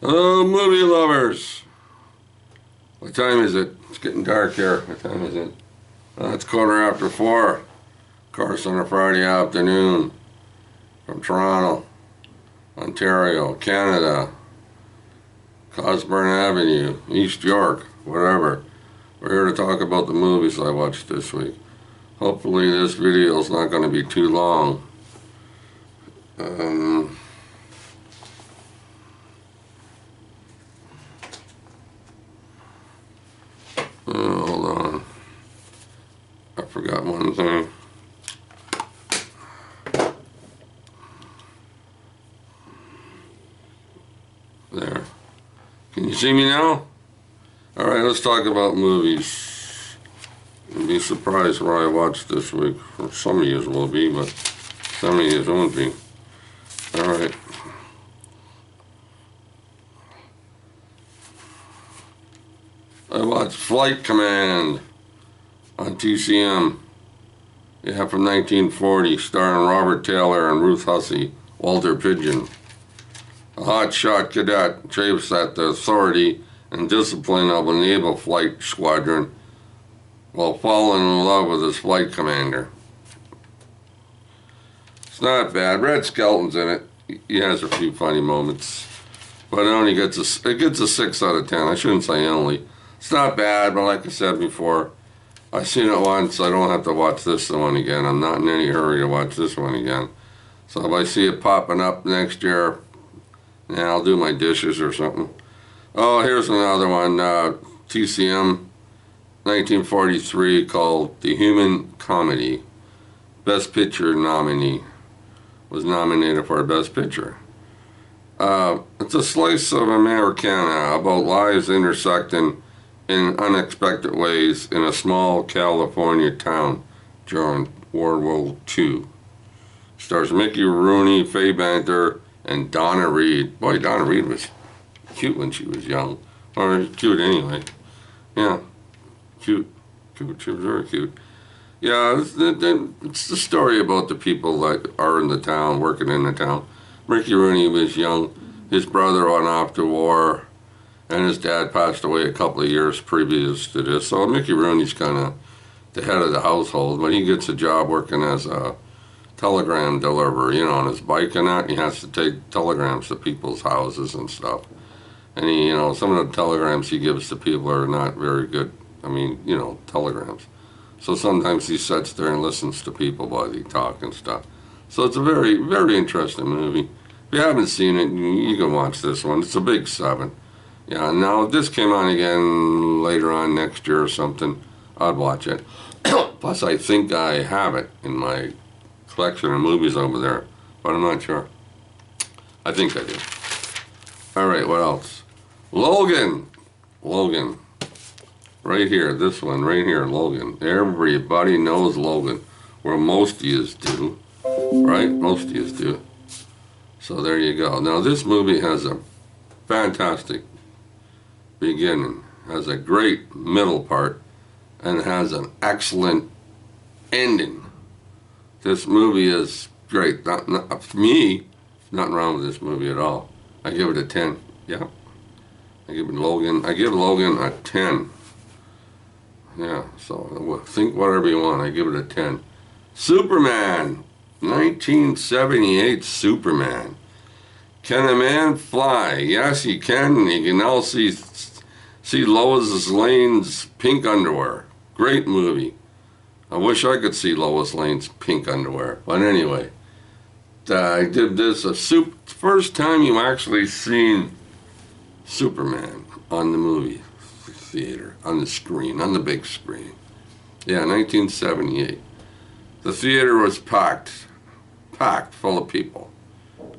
Hello, movie lovers. What time is it? It's getting dark here. What time is it? It's 4:15. Of course, on a Friday afternoon from Toronto, Ontario, Canada, Cosburn Avenue, East York, whatever. We're here to talk about the movies I watched this week. Hopefully this video is not going to be too long. Hold on. I forgot one thing. There. Can you see me now? Alright, let's talk about movies. You'll be surprised what I watched this week. Or some of you will be, but some of you won't be. Alright. I watched Flight Command on TCM. Yeah, from 1940, starring Robert Taylor and Ruth Hussey, Walter Pidgeon. A hotshot cadet chafes at the authority and discipline of a naval flight squadron while falling in love with his flight commander. It's not bad. Red Skelton's in it. He has a few funny moments, but it only gets a 6 out of 10. I shouldn't say only. It's not bad, but like I said before, I've seen it once. I don't have to watch this one again. I'm not in any hurry to watch this one again. So if I see it popping up next year, yeah, I'll do my dishes or something. Oh, here's another one. TCM 1943 called The Human Comedy. Best Picture nominee. Was nominated for Best Picture. It's a slice of Americana about lives intersecting in unexpected ways in a small California town during World War II. Stars Mickey Rooney, Faye Banter, and Donna Reed. Boy, Donna Reed was cute when she was young. Or cute anyway. Yeah, cute. She was very cute. Yeah, it's the story about the people that are in the town, working in the town. Mickey Rooney was young. His brother went off to war, and his dad passed away a couple of years previous to this. So Mickey Rooney's kind of the head of the household, but he gets a job working as a telegram deliverer, you know, on his bike and that. He has to take telegrams to people's houses and stuff. And he, you know, some of the telegrams he gives to people are not very good. I mean, you know, telegrams. So sometimes he sits there and listens to people while they talk and stuff. So it's a very, very interesting movie. If you haven't seen it, you can watch this one. It's a big 7. Yeah, now if this came on again later on next year or something, I'd watch it. Plus, I think I have it in my collection of movies over there, but I'm not sure. I think I do. Alright, what else? Logan. Right here, this one, right here, Logan. Everybody knows Logan. Well, most of yous do. Right? Most of yous do. So there you go. Now, this movie has a fantastic beginning, has a great middle part, and has an excellent ending. This movie is great. Not for me, nothing wrong with this movie at all. I give it a 10. Yeah. I give Logan a 10. Yeah, so think whatever you want. I give it a 10. Superman. 1978 Superman. Can a man fly? Yes, he can. He can now see Lois Lane's pink underwear. Great movie. I wish I could see Lois Lane's pink underwear. But anyway, I did this. First time you actually seen Superman on the movie theater, on the screen, on the big screen. Yeah, 1978. The theater was packed full of people,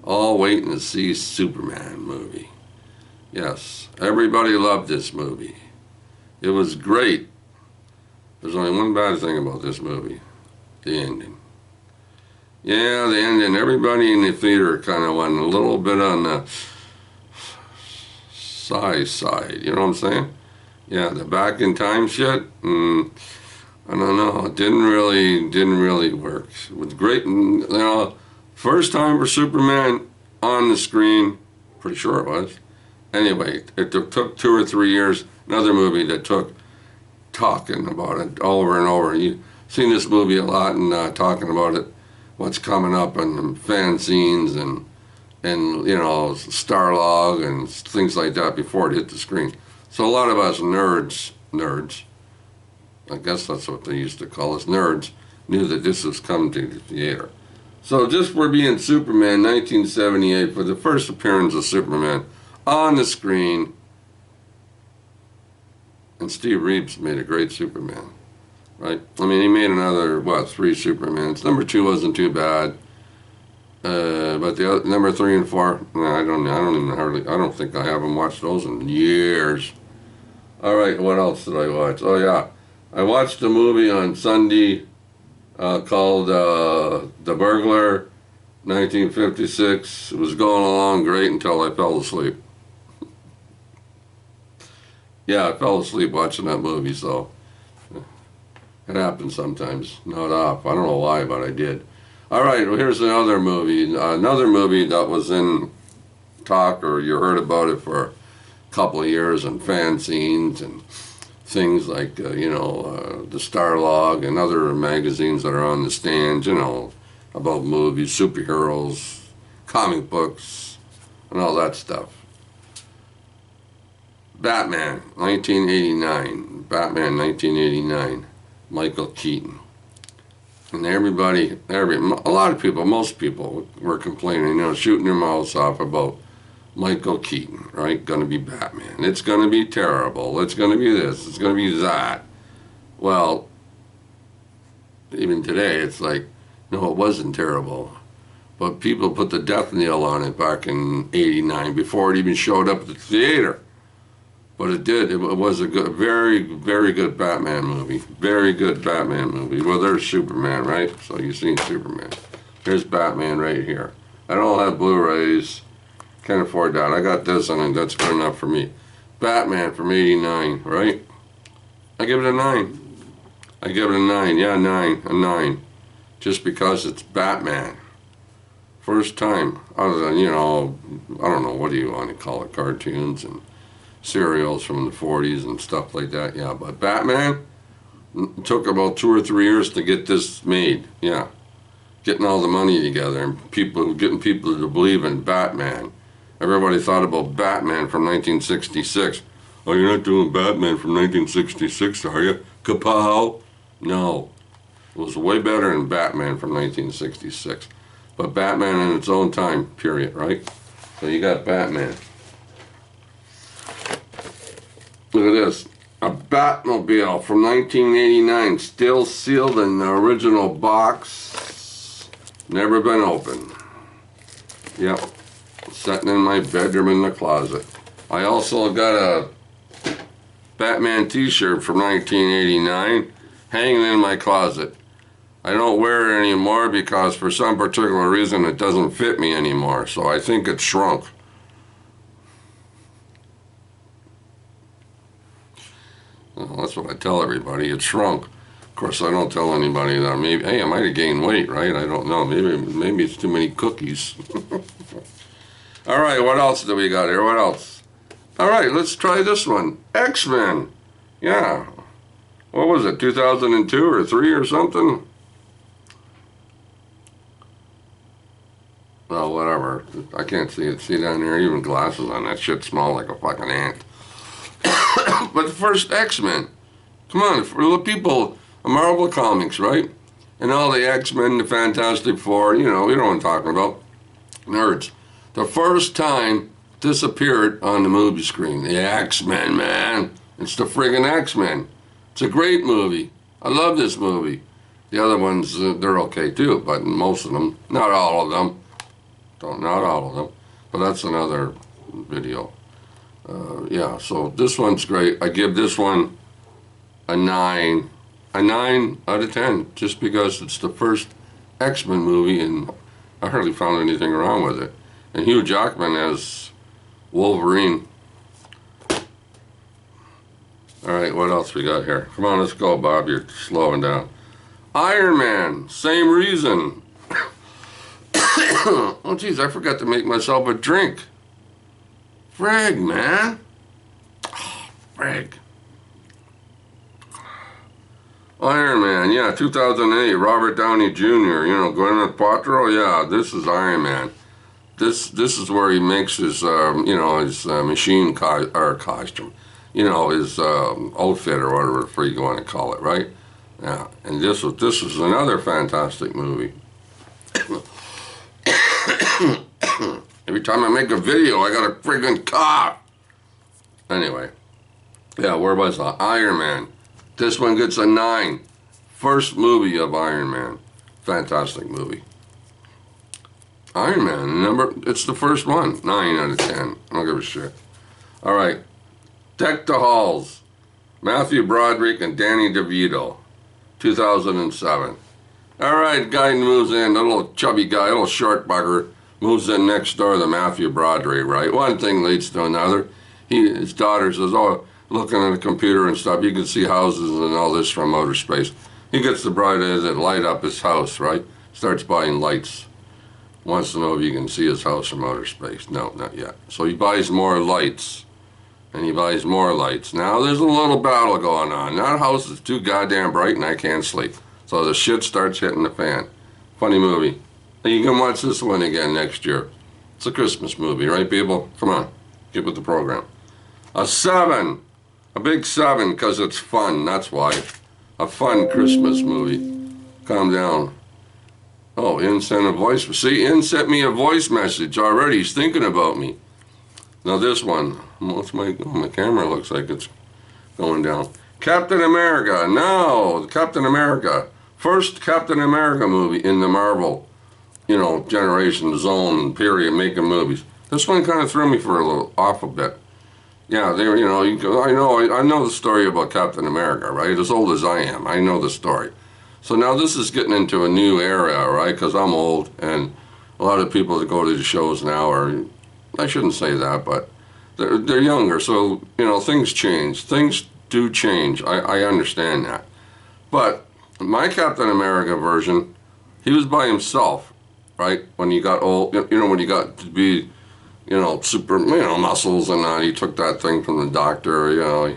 all waiting to see Superman movie. Yes, everybody loved this movie. It was great. There's only one bad thing about this movie, the ending. Yeah, the ending. Everybody in the theater kind of went a little bit on the side. You know what I'm saying? Yeah, the back in time shit. I don't know. It didn't really work. It was great. You know, first time for Superman on the screen. Pretty sure it was. Anyway, it took 2 or 3 years. Another movie that took talking about it over and over. You've seen this movie a lot and talking about it, what's coming up and fanzines and you know, Starlog and things like that before it hit the screen. So a lot of us nerds, I guess that's what they used to call us, nerds, knew that this was coming to the theater. So just for being Superman, 1978, for the first appearance of Superman on the screen, and Steve Reeves made a great Superman, right? I mean, he made another, 3 Supermans. Number 2 wasn't too bad. But the other, number 3 and 4, I don't think I haven't watched those in years. All right, what else did I watch? Oh yeah, I watched a movie on Sunday called The Burglar, 1956. It was going along great until I fell asleep. Yeah, I fell asleep watching that movie, so it happens sometimes. Not off. I don't know why, but I did. All right, well, here's another movie. Another movie that was in talk, or you heard about it for a couple of years, and fanzines and things like, the Starlog and other magazines that are on the stands, about movies, superheroes, comic books, and all that stuff. Batman, 1989. Batman, 1989. Michael Keaton. And a lot of people, most people were complaining, shooting their mouths off about Michael Keaton, right? Going to be Batman. It's going to be terrible. It's going to be this. It's going to be that. Well, even today, it's like, no, it wasn't terrible. But people put the death knell on it back in '89 before it even showed up at the theater. But it did. It was a good, very, very good Batman movie. Very good Batman movie. Well, there's Superman, right? So you've seen Superman. Here's Batman right here. I don't have Blu-rays. Can't afford that. I got this, and that's good enough for me. Batman from '89, right? I give it a 9. I give it a 9. Yeah, 9. A 9. Just because it's Batman. First time, other than, I don't know, what do you want to call it, cartoons and serials from the 40s and stuff like that, yeah. But Batman, it took about 2 or 3 years to get this made, yeah. Getting all the money together and getting people to believe in Batman. Everybody thought about Batman from 1966. Oh, you're not doing Batman from 1966, are you? Kapow! No. It was way better than Batman from 1966. But Batman in its own time, period, right? So you got Batman. Look at this. A Batmobile from 1989, still sealed in the original box. Never been opened. Yep. Sitting in my bedroom in the closet. I also got a Batman t-shirt from 1989 hanging in my closet. I don't wear it anymore because for some particular reason it doesn't fit me anymore. So I think it's shrunk. Well, that's what I tell everybody. It's shrunk. Of course, I don't tell anybody that. Maybe, hey, I might have gained weight, right? I don't know. Maybe it's too many cookies. All right, what else do we got here? What else? All right, let's try this one. X-Men. Yeah. What was it, 2002 or 3 or something? Well, whatever. I can't see it. See down there? Even glasses on that shit smell like a fucking ant. But the first X-Men. Come on, for the people, Marvel Comics, right? And all the X-Men, the Fantastic Four, you know what I'm talking about. Nerds. The first time this appeared on the movie screen. The X-Men, man. It's the friggin' X-Men. It's a great movie. I love this movie. The other ones, they're okay too, but most of them, not all of them. Not all of them. But that's another video. Yeah, so this one's great. I give this one a 9. A 9 out of 10, just because it's the first X-Men movie, and I hardly found anything wrong with it. And Hugh Jackman as Wolverine. All right, what else we got here? Come on, let's go, Bob. You're slowing down. Iron Man, same reason. Oh, geez, I forgot to make myself a drink. Frig, man. Frig. Iron Man, yeah, 2008, Robert Downey Jr., you know, Gwyneth Paltrow, yeah, this is Iron Man. This is where he makes his, you know, his machine costume, you know, his outfit or whatever the freak you want to call it, right? Yeah, and this was another fantastic movie. Every time I make a video, I got a friggin' cough. Anyway, yeah, where was I? Iron Man. This one gets a 9. First movie of Iron Man. Fantastic movie. Iron Man, it's the first one. 9 out of 10. I don't give a shit. All right. Deck the Halls. Matthew Broderick and Danny DeVito. 2007. All right, guy moves in, a little chubby guy, a little short bugger, moves in next door to Matthew Broderick, right? One thing leads to another. His daughter says, oh, looking at the computer and stuff, you can see houses and all this from outer space. He gets the bright eyes that light up his house, right? Starts buying lights. Wants to know if you can see his house from outer space. No, not yet. So he buys more lights. And he buys more lights. Now there's a little battle going on. That house is too goddamn bright and I can't sleep. So the shit starts hitting the fan. Funny movie. And you can watch this one again next year. It's a Christmas movie, right, people? Come on, get with the program. A 7. A big 7 because it's fun, that's why. A fun Christmas movie. Calm down. Oh, In sent a voice. See, In sent me a voice message already. He's thinking about me. Now this one. What's my camera looks like it's going down. Captain America. No, Captain America. First Captain America movie in the Marvel, you know, generation, zone, period, making movies. This one kind of threw me for a little off a bit. Yeah, they were, you know, I know the story about Captain America, right? As old as I am, I know the story. So now this is getting into a new era, right? Because I'm old, and a lot of people that go to the shows now are, I shouldn't say that, but they're younger, so, you know, things change. Things do change. I understand that. But my Captain America version, he was by himself, right? When he got old, you know, when he got to be, you know, super, you know, muscles and that, he took that thing from the doctor, you know.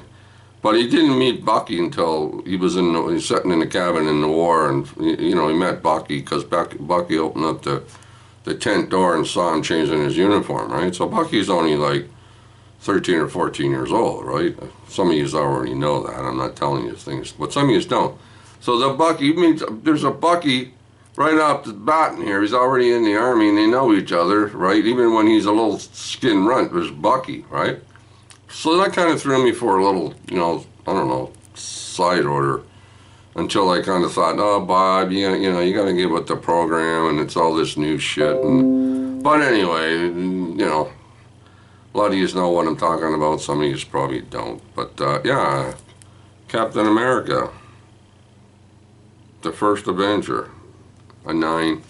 But he didn't meet Bucky until he was sitting in the cabin in the war, and, you know, he met Bucky because Bucky opened up the tent door and saw him changing his uniform, right? So Bucky's only like 13 or 14 years old, right? Some of you already know that. I'm not telling you things, but some of you don't. So the Bucky, there's a Bucky right off the bat in here. He's already in the Army and they know each other, right? Even when he's a little skin runt, there's Bucky, right? So that kind of threw me for a little, you know, I don't know, side order. Until I kind of thought, oh, Bob, you know, you got to get with the program and it's all this new shit. But anyway, you know, a lot of you know what I'm talking about. Some of you probably don't. But yeah, Captain America, the first Avenger, a 9.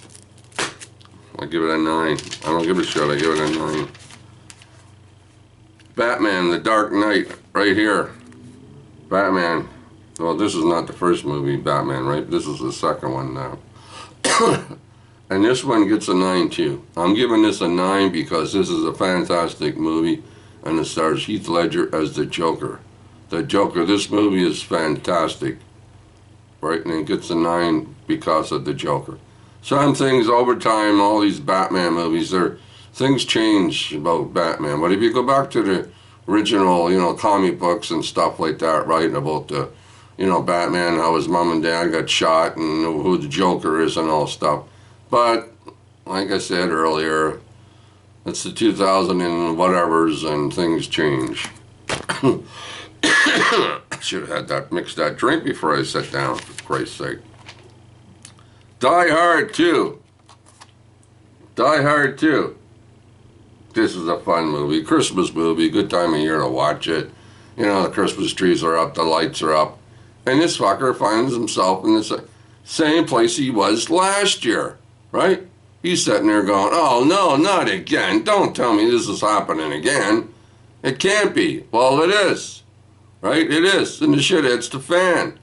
I give it a 9. I don't give a shit. I give it a 9. Batman, The Dark Knight, right here. Batman. Well, this is not the first movie, Batman, right? This is the second one now. And this one gets a 9 too. I'm giving this a 9 because this is a fantastic movie and it stars Heath Ledger as the Joker. The Joker, this movie is fantastic, right? And it gets a 9 because of the Joker. Some things over time, all these Batman movies, things change about Batman. But if you go back to the original, you know, comic books and stuff like that, right, about the, you know, Batman, how his mom and dad got shot and who the Joker is and all stuff. But, like I said earlier, it's the 2000 and whatevers and things change. Should have had mixed that drink before I sat down, for Christ's sake. Die Hard 2. Die Hard 2. This is a fun movie, Christmas movie, good time of year to watch it. You know, the Christmas trees are up, the lights are up. And this fucker finds himself in the same place he was last year, right? He's sitting there going, oh, no, not again. Don't tell me this is happening again. It can't be. Well, it is, right? It is. And the shit hits the fan.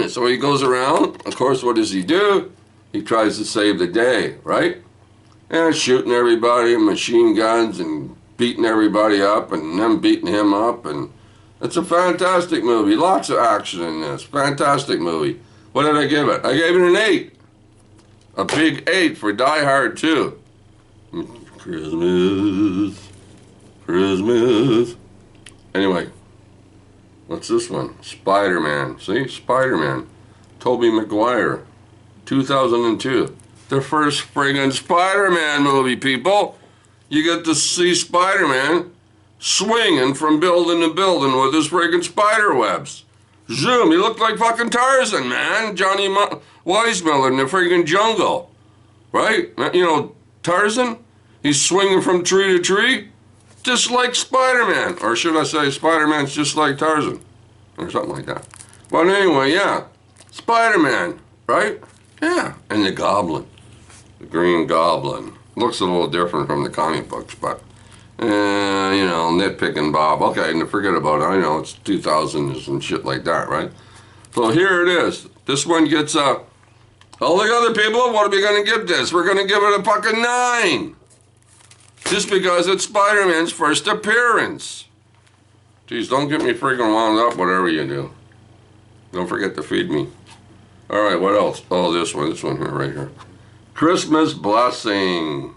So he goes around. Of course, what does he do? He tries to save the day, right? and shooting everybody, machine guns, and beating everybody up, and them beating him up, and it's a fantastic movie. Lots of action in this. Fantastic movie. What did I give it? I gave it an 8. A big 8 for Die Hard 2. Christmas, Christmas. Anyway, what's this one? Spider-Man. See? Spider-Man. Tobey Maguire. 2002. The first friggin' Spider-Man movie, people. You get to see Spider-Man swinging from building to building with his friggin' spider webs. Zoom, he looked like fucking Tarzan, man. Johnny Weissmuller in the friggin' jungle. Right? You know, Tarzan? He's swinging from tree to tree, just like Spider-Man. Or should I say Spider-Man's just like Tarzan? Or something like that. But anyway, yeah. Spider-Man, right? Yeah. And the Goblin. The Green Goblin. Looks a little different from the comic books, but, you know, nitpicking Bob. Okay, and forget about it. I know it's 2000s and shit like that, right? So here it is. This one gets, all the other people, what are we going to give this? We're going to give it a fucking 9. Just because it's Spider-Man's first appearance. Geez, don't get me freaking wound up, whatever you do. Don't forget to feed me. All right, what else? Oh, this one here, right here. Christmas Blessing.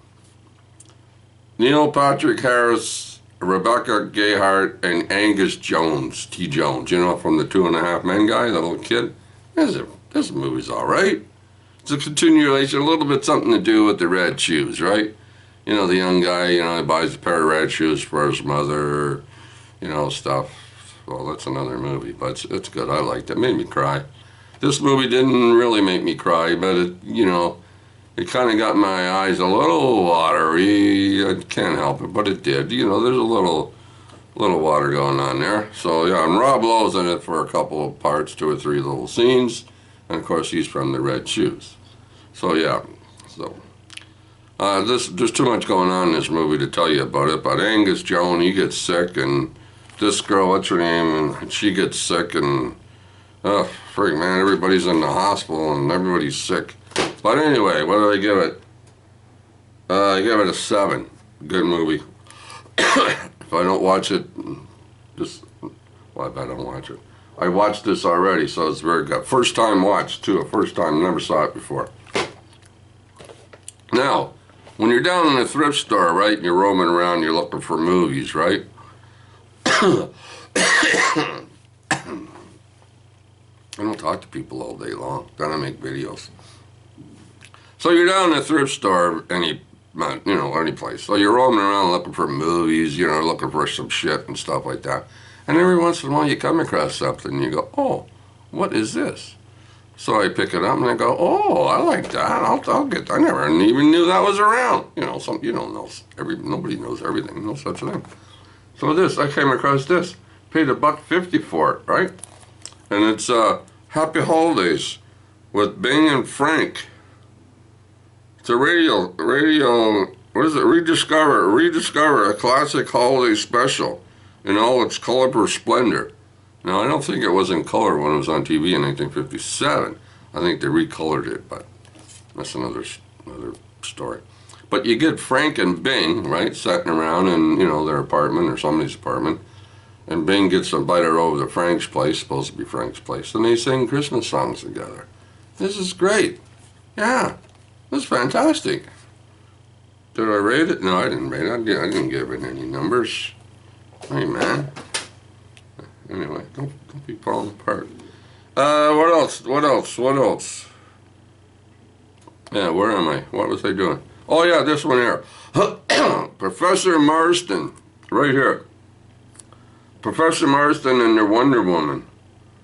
Neil Patrick Harris, Rebecca Gayheart, and Angus Jones, T. Jones, you know, from the 2.5 Men guy, the little kid. This movie's all right. It's a continuation, a little bit something to do with the red shoes, right? You know, the young guy, you know, he buys a pair of red shoes for his mother, you know, stuff. Well, that's another movie, but it's good. I liked it. It made me cry. This movie didn't really make me cry, but it, you know, it kind of got my eyes a little watery. I can't help it, but it did. You know, there's a little water going on there. So, yeah, and Rob Lowe's in it for a couple of parts, 2 or 3 little scenes. And, of course, he's from the Red Shoes. So, yeah, so... there's too much going on in this movie to tell you about it, but Angus Jones, he gets sick, and this girl, what's her name, and she gets sick, and, freak, man, everybody's in the hospital, and everybody's sick. But anyway, what did I give it? I gave it a 7. Good movie. If I don't watch it, well, I don't watch it. I watched this already, so it's very good. First time watch, too, first time, never saw it before. Now, when you're down in a thrift store, right, and you're roaming around, you're looking for movies, right? I don't talk to people all day long. Then I make videos. So you're down in a thrift store, any place. So you're roaming around looking for movies, you know, looking for some shit and stuff like that. And every once in a while you come across something and you go, oh, what is this? So I pick it up and I go, oh, I like that. I'll get that. I never even knew that was around. You know, you don't know. Nobody knows everything. No such thing. So I came across this. Paid $1.50 for it, right? And it's Happy Holidays with Bing and Frank. It's a radio. What is it? Rediscover a classic holiday special in all its colorful splendor. Now, I don't think it was in color when it was on TV in 1957. I think they recolored it, but that's another story. But you get Frank and Bing, right, sitting around in, you know, their apartment or somebody's apartment, and Bing gets invited over to Frank's place, supposed to be Frank's place, and they sing Christmas songs together. This is great. Yeah, this is fantastic. Did I rate it? No, I didn't rate it. I didn't give it any numbers. Hey, man. Anyway, don't be falling apart. What else? Yeah, where am I? What was I doing? Oh, yeah, this one here. Professor Marston, right here. Professor Marston and their Wonder Woman.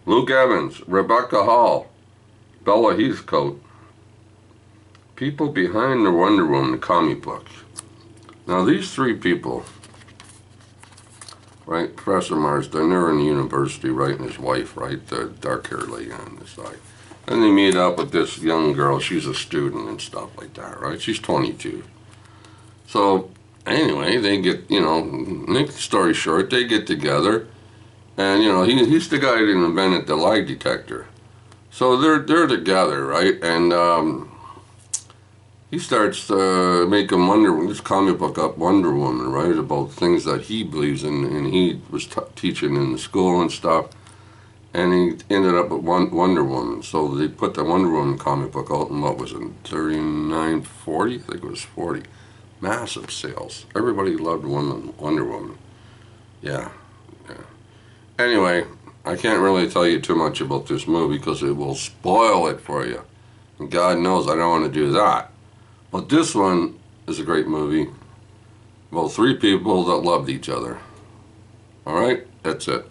Luke Evans, Rebecca Hall, Bella Heathcote. People behind the Wonder Woman comic book. Now, these 3 people... right, Professor Marston, they're in the university, right, and his wife, right, the dark-haired lady on the side. And they meet up with this young girl, she's a student and stuff like that, right? She's 22. So, anyway, they get, you know, make the story short, they get together, and, you know, he's the guy that invented the lie detector. So they're together, right, and he starts making this comic book up Wonder Woman, right? About things that he believes in, and he was teaching in the school and stuff. And he ended up with Wonder Woman. So they put the Wonder Woman comic book out in, what was it, 39, 40? I think it was 40. Massive sales. Everybody loved Wonder Woman. Yeah. Anyway, I can't really tell you too much about this movie because it will spoil it for you. And God knows I don't want to do that. But this one is a great movie. Well, three people that loved each other. All right? That's it.